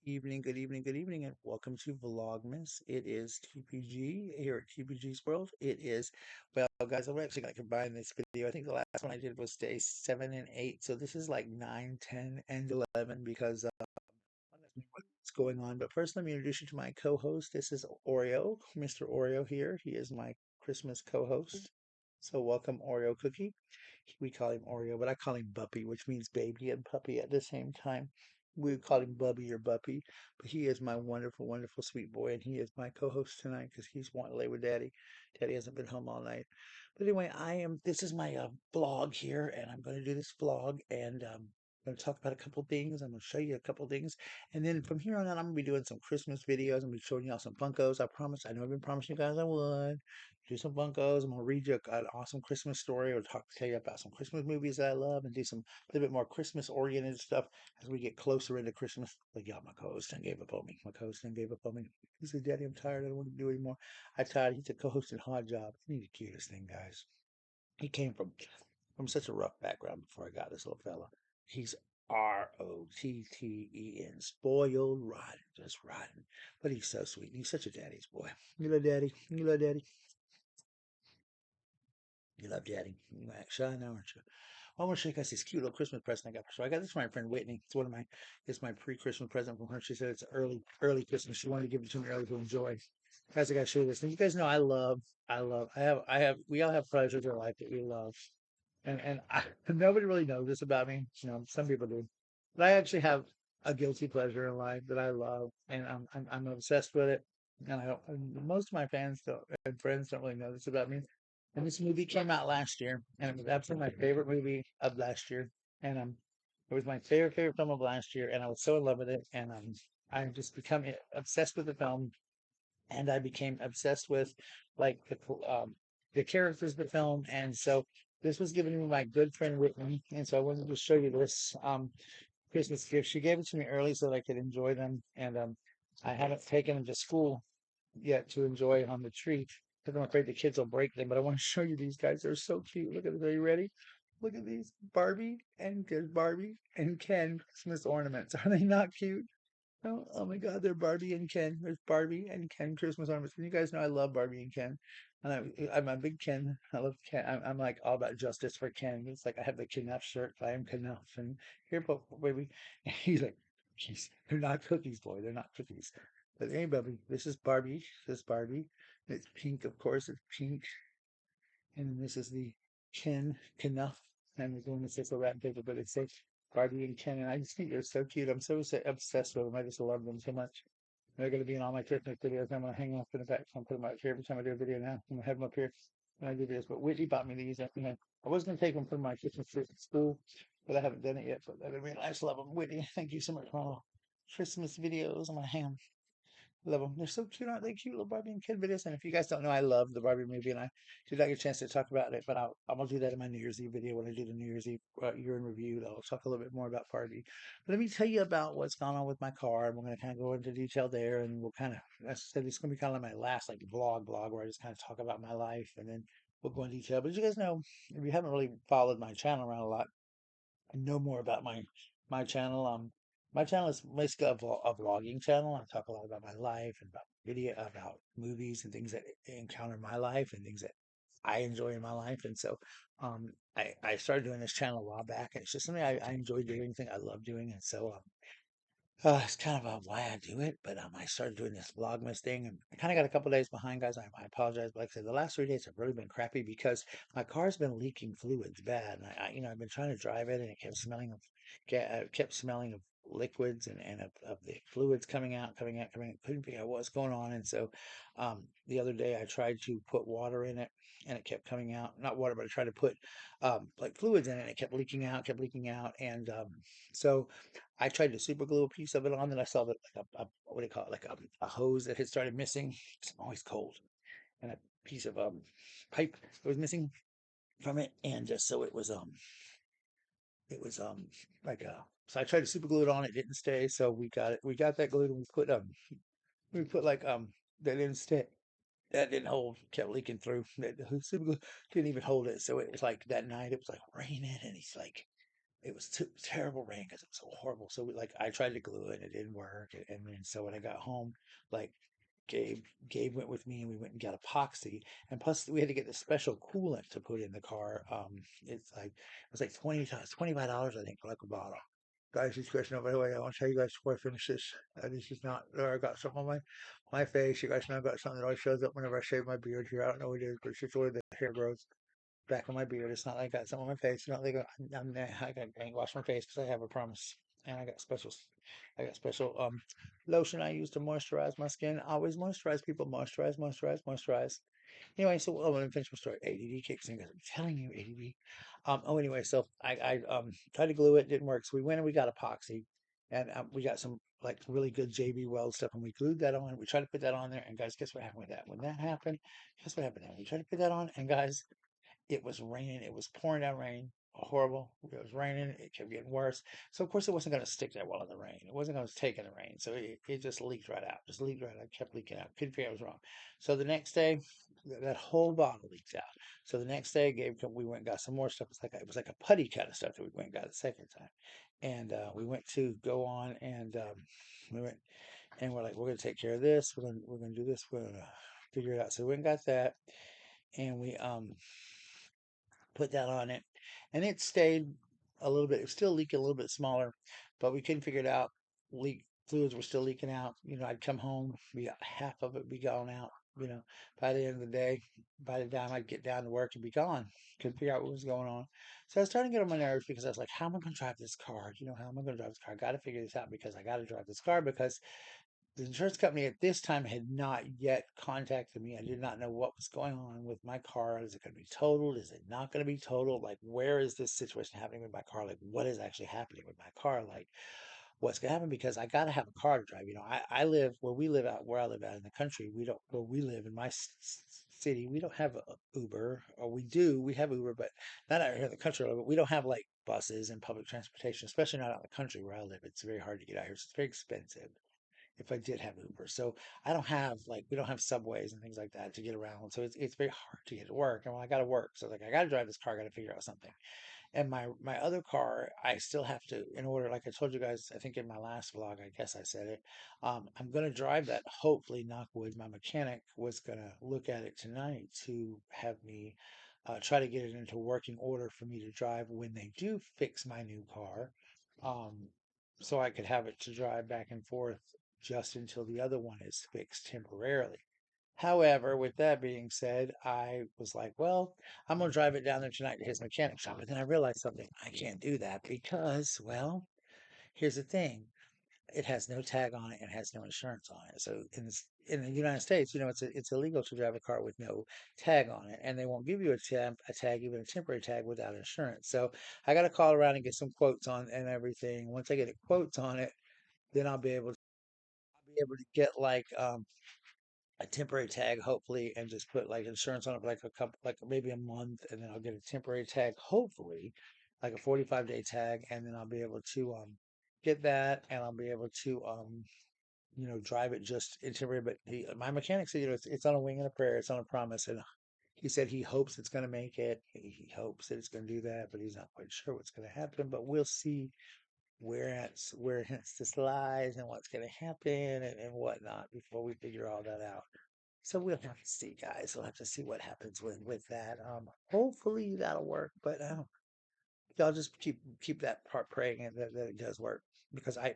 Good evening, and welcome to Vlogmas. It is TPG here at TPG's World. Well, guys, I'm actually going to combine this video. I think the last one I did was day 7 and 8, so this is like 9, 10, and 11 because what's going on. But first, let me introduce you to my co-host. This is Oreo, Mr. Oreo here. He is my Christmas co-host. So welcome, Oreo Cookie. We call him Oreo, but I call him Buppy, which means baby and puppy at the same time. We would call him Bubby or Buppy, but he is my wonderful, wonderful sweet boy, and he is my co-host tonight because he's wanting to lay with Daddy. Daddy hasn't been home all night. But anyway, this is my vlog here, and I'm going to do this vlog, and I'm going to talk about a couple things. I'm going to show you a couple things, and then from here on out, I'm going to be doing some Christmas videos. I'm going to be showing y'all some Funkos. I promise. I know I've been promising you guys I would do some Funkos. I'm gonna read you an awesome Christmas story, or tell you about some Christmas movies that I love, and do some a little bit more Christmas oriented stuff as we get closer into Christmas. Like, y'all, my co-host done gave up on me. My co-host done gave up on me. He said, "Daddy, I'm tired. I don't want to do it anymore. I'm tired." He's a co-host in Hard Job. He's the cutest thing, guys. He came from such a rough background before I got this little fella. He's Rotten, spoiled rotten, just rotten. But he's so sweet. He's such a daddy's boy. You love daddy. You love daddy. You love daddy. You act shy now, aren't you? I want to show you guys this cute little Christmas present I got. So I got this from my friend Whitney. It's my pre-Christmas present from her. She said it's early Christmas. She wanted to give it to me early to enjoy. Guys, I got to show you this. And you guys know we all have pleasures in life that we love. Nobody really knows this about me. Some people do. But I actually have a guilty pleasure in life that I love, and I'm obsessed with it. And most of my fans and friends don't really know this about me. And this movie came out last year, and it was absolutely my favorite movie of last year. And it was my favorite film of last year, and I was so in love with it. And I just become obsessed with the film, and I became obsessed with like the characters of the film. And so this was given to me by my good friend Whitney, and so I wanted to show you this Christmas gift. She gave it to me early so that I could enjoy them, and I haven't taken them to school yet to enjoy on the tree because I'm afraid the kids will break them. But I want to show you these guys. They're so cute. Look at them. Are you ready? Look at these Barbie and Ken Christmas ornaments. Are they not cute? Oh my God, they're Barbie and Ken. There's Barbie and Ken Christmas ornaments. And you guys know I love Barbie and Ken. And I'm a big Ken. I love Ken. I'm like all about justice for Ken. It's like I have the Knuff shirt. I am Knuff. And here, baby. He's like, they're not cookies, boy. They're not cookies. But hey, baby, this is Barbie. This is Barbie. It's pink, of course. It's pink. And then this is the Knuff. And we're doing this little wrap paper, but it's safe. Barbie and Ken, and I just think they're so cute. I'm so obsessed with them. I just love them so much. They're going to be in all my Christmas videos. I'm going to hang them up in the back. So I'm putting them out here every time I do a video now. I'm going to have them up here when I do videos. But Whitney bought me these. I was going to take them for my Christmas trip at school, but I haven't done it yet. But I just love them. Whitney, thank you so much for all Christmas videos. I'm going to hang them. Love them. They're so cute, aren't they? Cute little Barbie and Ken videos. And if you guys don't know, I love the Barbie movie, and I did not get a chance to talk about it, but I'm gonna do that in my New Year's Eve video when I do the New Year's Eve year in review. I'll talk a little bit more about Barbie. But let me tell you about what's gone on with my car, and we're gonna kind of go into detail there, and we'll kind of, as I said, it's gonna be kind of like my last like vlog where I just kind of talk about my life, and then we'll go into detail. But as you guys know, if you haven't really followed my channel around a lot, and know more about my channel. My channel is basically a vlogging channel. I talk a lot about my life and about movies and things that encounter my life and things that I enjoy in my life. And so, I started doing this channel a while back, and it's just something I enjoy doing, thing I love doing. And so, it's kind of why I do it, but I started doing this Vlogmas thing, and I kind of got a couple days behind, guys. I apologize, but like I said, the last 3 days have really been crappy because my car's been leaking fluids bad, and I've been trying to drive it, and it kept smelling of liquids and of the fluids coming out. Couldn't figure out what's going on, and so the other day I tried to put water in it, and it kept coming out. Not water, but I tried to put like fluids in it, and it kept leaking out, and so. I tried to super glue a piece of it on, then I saw that like what do you call it, like a hose that had started missing. It's always cold, and a piece of pipe that was missing from it, and so it was like so I tried to super glue it on, it didn't stay, so we got that glued, and we put like that didn't stay. That didn't hold, kept leaking through. The super glue didn't even hold it. So it was like that night, it was like raining, and he's like it was terrible rain because it was so horrible. So I tried to glue it and it didn't work. And then so when I got home, like Gabe Gabe went with me and we went and got epoxy. And plus we had to get the special coolant to put in the car. It was like $25 I think for like a bottle. Guys, this question over the way. I want to tell you guys before I finish this. This is not I got something on my face. You guys know I got something that always shows up whenever I shave my beard here. I don't know what it is, but it's just where the hair grows back on my beard. It's not like I got something on my face. It's not like I ain't washed my face because I have a promise. And I got special lotion I use to moisturize my skin. I always moisturize people. Moisturize, moisturize, moisturize. Anyway, so let me finish my story. ADD kicks in because I'm telling you, ADD. Anyway, so I tried to glue it, didn't work. So we went and we got epoxy, and we got some like really good JB Weld stuff, and we glued that on. We tried to put that on there, and guys, guess what happened with that? When that happened, guess what happened? We tried to put that on, and guys, it was raining. It was pouring down rain. Horrible. It was raining. It kept getting worse. So of course it wasn't going to stick there while in the rain. It wasn't going to take in the rain. So it just leaked right out. Just leaked right out. Kept leaking out. Couldn't figure out what was wrong. So the next day, that whole bottle leaked out. So the next day, we went and got some more stuff. It was like a putty kind of stuff that we went and got the second time. And we went to go on and we went and we're like, we're going to take care of this. We're going to do this. We're going to figure it out. So we went and got that and we put that on it, and it stayed a little bit. It was still leaking a little bit smaller, but we couldn't figure it out. Leak fluids were still leaking out. I'd come home, we got half of it be gone out. By the end of the day, by the time I'd get down to work, it'd be gone. Couldn't figure out what was going on. So I was starting to get on my nerves because I was like, how am I going to drive this car? How am I going to drive this car? I got to figure this out because I got to drive this car because the insurance company at this time had not yet contacted me. I did not know what was going on with my car. Is it going to be totaled? Is it not going to be totaled? Like, where is this situation happening with my car? Like, what is actually happening with my car? Like, what's going to happen? Because I got to have a car to drive. I live where I live out in the country. Where we live in my city, we don't have a Uber, or we have Uber, but not out here in the country. But we don't have like buses and public transportation, especially not out in the country where I live. It's very hard to get out here. So it's very expensive if I did have Uber. So I don't have we don't have subways and things like that to get around. So it's very hard to get to work. And when I got to work, so like I got to drive this car, I got to figure out something. And my other car, I still have to, in order, like I told you guys, I think in my last vlog, I guess I said it. I'm gonna drive that. Hopefully, knock wood. My mechanic was gonna look at it tonight to have me try to get it into working order for me to drive when they do fix my new car. Um, so I could have it to drive back and forth just until the other one is fixed temporarily. However, with that being said, I was like, well, I'm going to drive it down there tonight to his mechanic shop. But then I realized something. I can't do that because, well, here's the thing. It has no tag on it and has no insurance on it. So in the United States, it's illegal to drive a car with no tag on it, and they won't give you a tag, even a temporary tag, without insurance. So I got to call around and get some quotes on and everything. Once I get the quotes on it, then I'll be able to get like a temporary tag, hopefully, and just put like insurance on it for like a couple, like maybe a month, and then I'll get a temporary tag, hopefully, like a 45-day tag, and then I'll be able to get that, and I'll be able to drive it just in temporary. But my mechanic said, it's on a wing and a prayer, it's on a promise, and he said he hopes it's going to make it. He hopes that it's going to do that, but he's not quite sure what's going to happen. But we'll see where hence this lies and what's going to happen and whatnot before we figure all that out. So we'll have to see, guys. We'll have to see what happens with that. Hopefully that'll work. But y'all just keep that part praying that it does work because I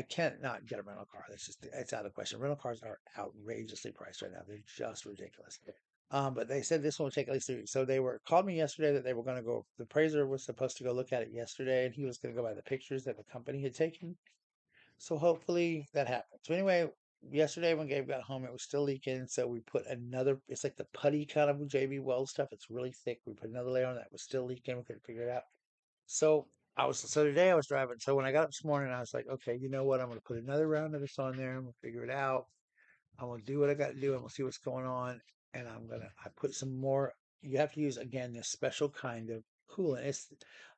can't not get a rental car. It's out of the question. Rental cars are outrageously priced right now. They're just ridiculous. But they said this one will take at least 3 weeks. So they were called me yesterday that they were going to go. The appraiser was supposed to go look at it yesterday, and he was going to go by the pictures that the company had taken. So hopefully that happens. So anyway, yesterday when Gabe got home, it was still leaking. So we put another, it's like the putty kind of JB Weld stuff. It's really thick. We put another layer on that was still leaking. We couldn't figure it out. So today I was driving. So when I got up this morning, I was like, okay, you know what? I'm going to put another round of this on there. I'm going to figure it out. I'm going to do what I got to do. I'm going to see what's going on. And I put some more, you have to use again, this special kind of coolant.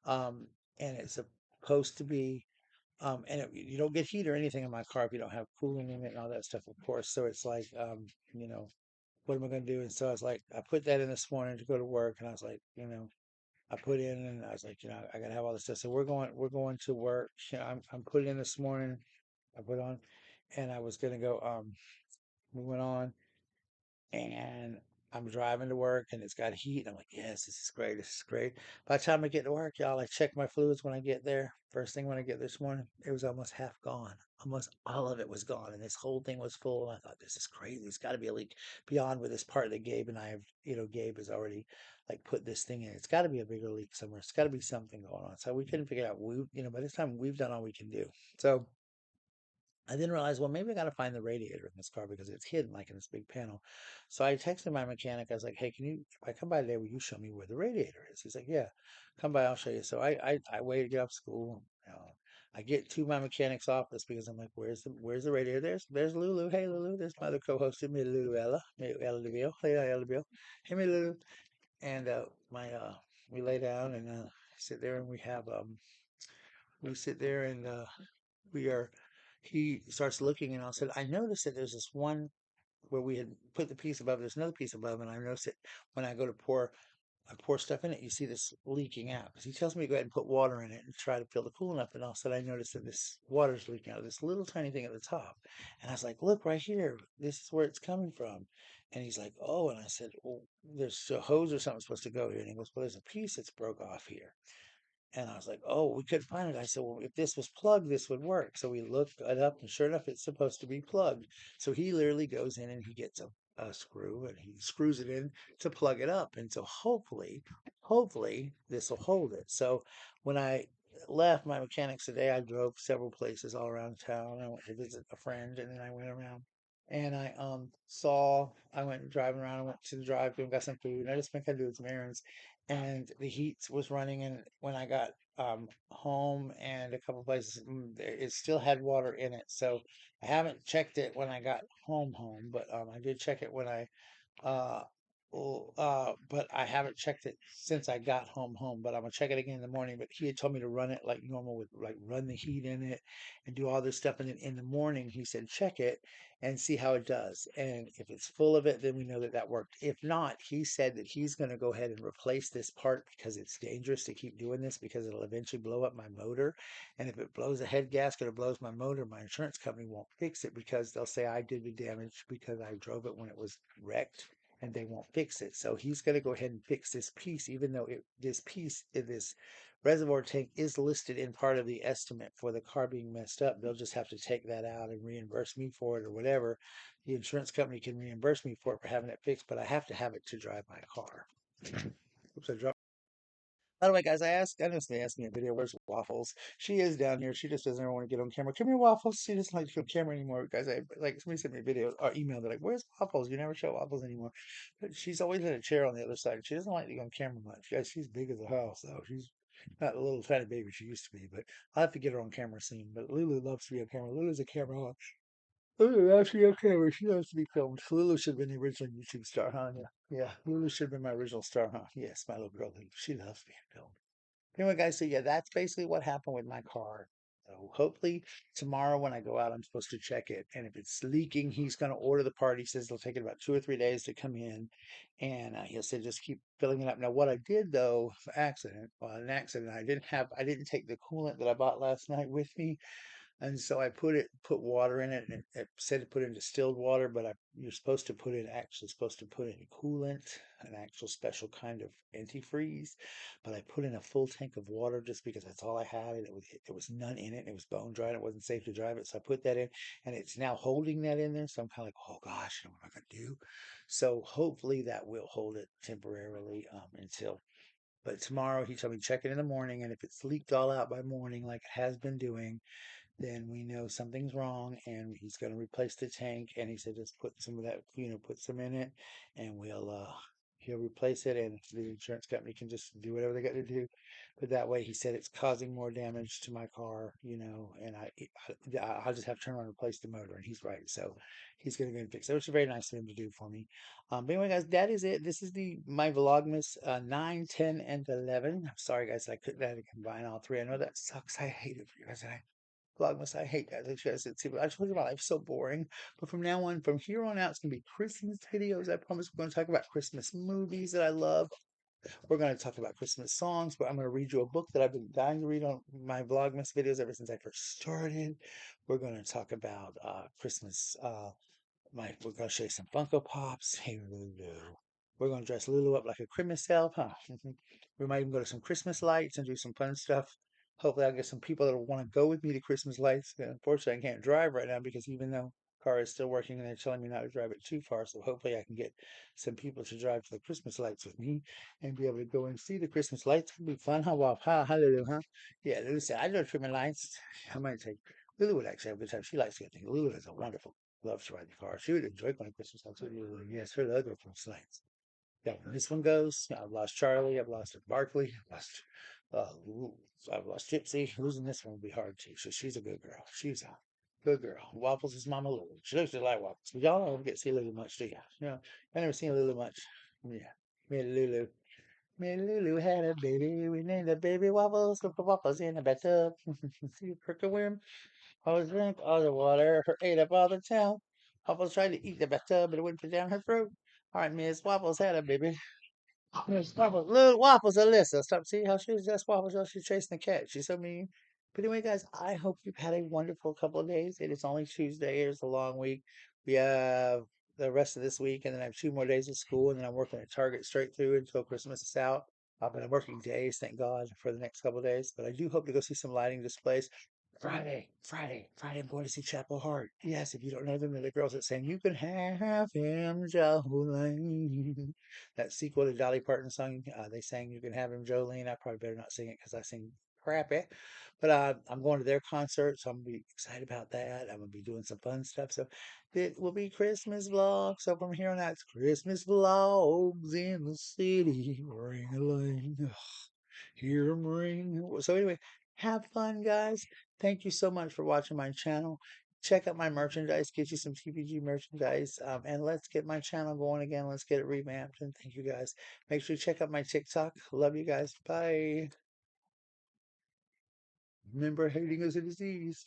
Um, and it's supposed to be you don't get heat or anything in my car if you don't have cooling in it and all that stuff, of course. So it's like, you know, what am I going to do? And so I was like, I put that in this morning to go to work, and I was like, I put in, and I was like, I gotta have all this stuff. So we're going to work. I'm putting in this morning. I put on, and I was gonna go. We went on, and I'm driving to work, and it's got heat. I'm like, yes, this is great. This is great. By the time I get to work, y'all, I check my fluids when I get there. First thing when I get this morning, it was almost half gone. Almost all of it was gone, and this whole thing was full. And I thought, this is crazy. It's got to be a leak beyond where this part that Gabe and I have, Gabe has already like put this thing in. It's got to be a bigger leak somewhere. It's got to be something going on. So we couldn't figure it out. By this time we've done all we can do. So I didn't realize, well, maybe I got to find the radiator in this car because it's hidden like in this big panel. So I texted my mechanic. I was like, hey, if I come by today, will you show me where the radiator is? He's like, yeah, come by, I'll show you. So I waited to get off school. I get to my mechanic's office because I'm like, where's the radiator? There's Lulu. Hey, Lulu. There's my other co-host, me, Lulu, Ella Deviile. Hey, Ella Deviile. Hey, me, Lulu. And we lay down and sit there, and we sit there, and we are he starts looking, and I said, I noticed that there's this one where we had put the piece above, there's another piece above, and I noticed it when I pour stuff in it, you see this leaking out. Because he tells me to go ahead and put water in it and try to fill the coolant up, and all of a sudden I noticed that this water's leaking out of this little tiny thing at the top. And I was like, look right here, this is where it's coming from. And he's like, oh, and I said, well, there's a hose or something supposed to go here. And he goes, well, there's a piece that's broke off here. And I was like, oh, we couldn't find it. I said, well, if this was plugged, this would work. So we looked it up, and sure enough, it's supposed to be plugged. So he literally goes in and he gets a screw, and he screws it in to plug it up. And so hopefully, this will hold it. So when I left my mechanics today, I drove several places all around town. I went to visit a friend, and then I went around. And I went driving around. I went to the drive-thru and got some food. And I just been kind of doing some errands, and the heat was running. And when I got home and a couple places, it still had water in it. So I haven't checked it when I got home, but I did check it when I uh, but I haven't checked it since I got home. But I'm gonna check it again in the morning. But he had told me to run it like normal, with like run the heat in it and do all this stuff. And then in the morning, he said check it and see how it does. And if it's full of it, then we know that that worked. If not, he said that he's going to go ahead and replace this part because it's dangerous to keep doing this because it'll eventually blow up my motor. And if it blows a head gasket or blows my motor, my insurance company won't fix it because they'll say I did the damage because I drove it when it was wrecked, and they won't fix it. So he's going to go ahead and fix this piece, even though this reservoir tank is listed in part of the estimate for the car being messed up. They'll just have to take that out and reimburse me for it or whatever. The insurance company can reimburse me for it for having it fixed, but I have to have it to drive my car. Oops, I dropped. By the way, guys, I know somebody asked me in a video, where's Waffles? She is down here. She just doesn't ever want to get on camera. Come here, Waffles. She doesn't like to get on camera anymore. Guys, like somebody sent me a video or email. They're like, where's Waffles? You never show Waffles anymore. But she's always in a chair on the other side. She doesn't like to get on camera much. Guys, she's big as a house, though. She's not a little tiny baby she used to be, but I'll have to get her on camera soon. But Lulu loves to be on camera. Lulu's a camera hog. Lulu loves to be on camera. She loves to be filmed. Lulu should have been the original YouTube star, huh? Yeah. Lulu should have been my original star, huh? Yes, my little girl Lulu. She loves being filmed. Anyway, guys, so yeah, that's basically what happened with my car. So hopefully tomorrow when I go out, I'm supposed to check it. And if it's leaking, he's going to order the part. He says it'll take it about 2 or 3 days to come in. And he'll say just keep filling it up. Now, what I did though, an accident, I didn't take the coolant that I bought last night with me. And so I put water in it, and it said to put in distilled water, but you're supposed to put in coolant, an actual special kind of antifreeze. But I put in a full tank of water just because that's all I had, and there was none in it, and it was bone dry, and it wasn't safe to drive it. So I put that in, and it's now holding that in there. So I'm kind of like, oh gosh, what am I gonna do? So hopefully that will hold it temporarily until. But tomorrow he told me check it in the morning, and if it's leaked all out by morning like it has been doing, then we know something's wrong, and he's going to replace the tank. And he said just put some of that, put some in it, and he'll replace it, and the insurance company can just do whatever they got to do. But that way, he said it's causing more damage to my car, and I'll just have to turn around and replace the motor. And he's right, so he's going to go and fix it, which is very nice of him to do for me. But anyway, guys, that is it. This is my Vlogmas 9, 10, and 11. I'm sorry, guys, I couldn't combine all three. I know that sucks. I hate it for you guys. Vlogmas, I hate that. Like you guys did see, but I told you my life's so boring. But from here on out, it's gonna be Christmas videos. I promise we're gonna talk about Christmas movies that I love. We're going to talk about Christmas songs, but I'm going to read you a book that I've been dying to read on my Vlogmas videos ever since I first started. We're going to talk about Christmas. We're going to show you some Funko Pops. Hey, Lulu. We're going to dress Lulu up like a Christmas elf, huh? We might even go to some Christmas lights and do some fun stuff. Hopefully, I'll get some people that will want to go with me to Christmas lights. Unfortunately, I can't drive right now because even though car is still working and they're telling me not to drive it too far, so hopefully I can get some people to drive to the Christmas lights with me and be able to go and see the Christmas lights. It'll be fun, huh? Wow, huh, Lulu, huh? Yeah, Lulu said, I know Christmas lights. I might take Lulu would actually have a good time. She likes to get things. Lulu is a wonderful, loves to ride the car. She would enjoy going to Christmas lights with Lulu. Yes, her love Christmas lights. Yeah, when this one goes, I've lost Charlie, I've lost Barkley, uh, I've lost Gypsy. Losing this one will be hard too. So she's a good girl. She's a good girl. Waffles is Mama Lulu. She looks just like Waffles. But y'all don't get to see Lulu much, do you? I never seen Lulu much. Yeah, me and Lulu. Me and Lulu had a baby. We named the baby Waffles. Put the Waffles in the bathtub. See, perk a worm. Always drink all the water. Her ate up all the town. Waffles tried to eat the bathtub, but it wouldn't fit down her throat. All right, Miss Waffles had a baby. Miss Waffles, little Waffles, Alyssa. Stop. See how she's just Waffles. How she's chasing the cat. She's so mean. But anyway, guys, I hope you've had a wonderful couple of days. It is only Tuesday. It's a long week. We have the rest of this week, and then I have 2 more days of school, and then I'm working at Target straight through until Christmas is out. But I'm working days, thank God, for the next couple of days. But I do hope to go see some lighting displays. Friday, I'm going to see Chapel Heart. Yes, if you don't know them, they're the girls that sang "You Can Have Him, Jolene." That sequel to Dolly Parton's song, they sang "You Can Have Him, Jolene." I probably better not sing it because I sing crappy. But I'm going to their concert, so I'm gonna be excited about that. I'm gonna be doing some fun stuff. So it will be Christmas vlogs. So from here on out, it's Christmas vlogs in the city. Ring a ling. Hear 'em ring. So anyway, have fun, guys. Thank you so much for watching my channel. Check out my merchandise. Get you some TPG merchandise. And let's get my channel going again. Let's get it revamped. And thank you, guys. Make sure you check out my TikTok. Love you guys. Bye. Remember, hating is a disease.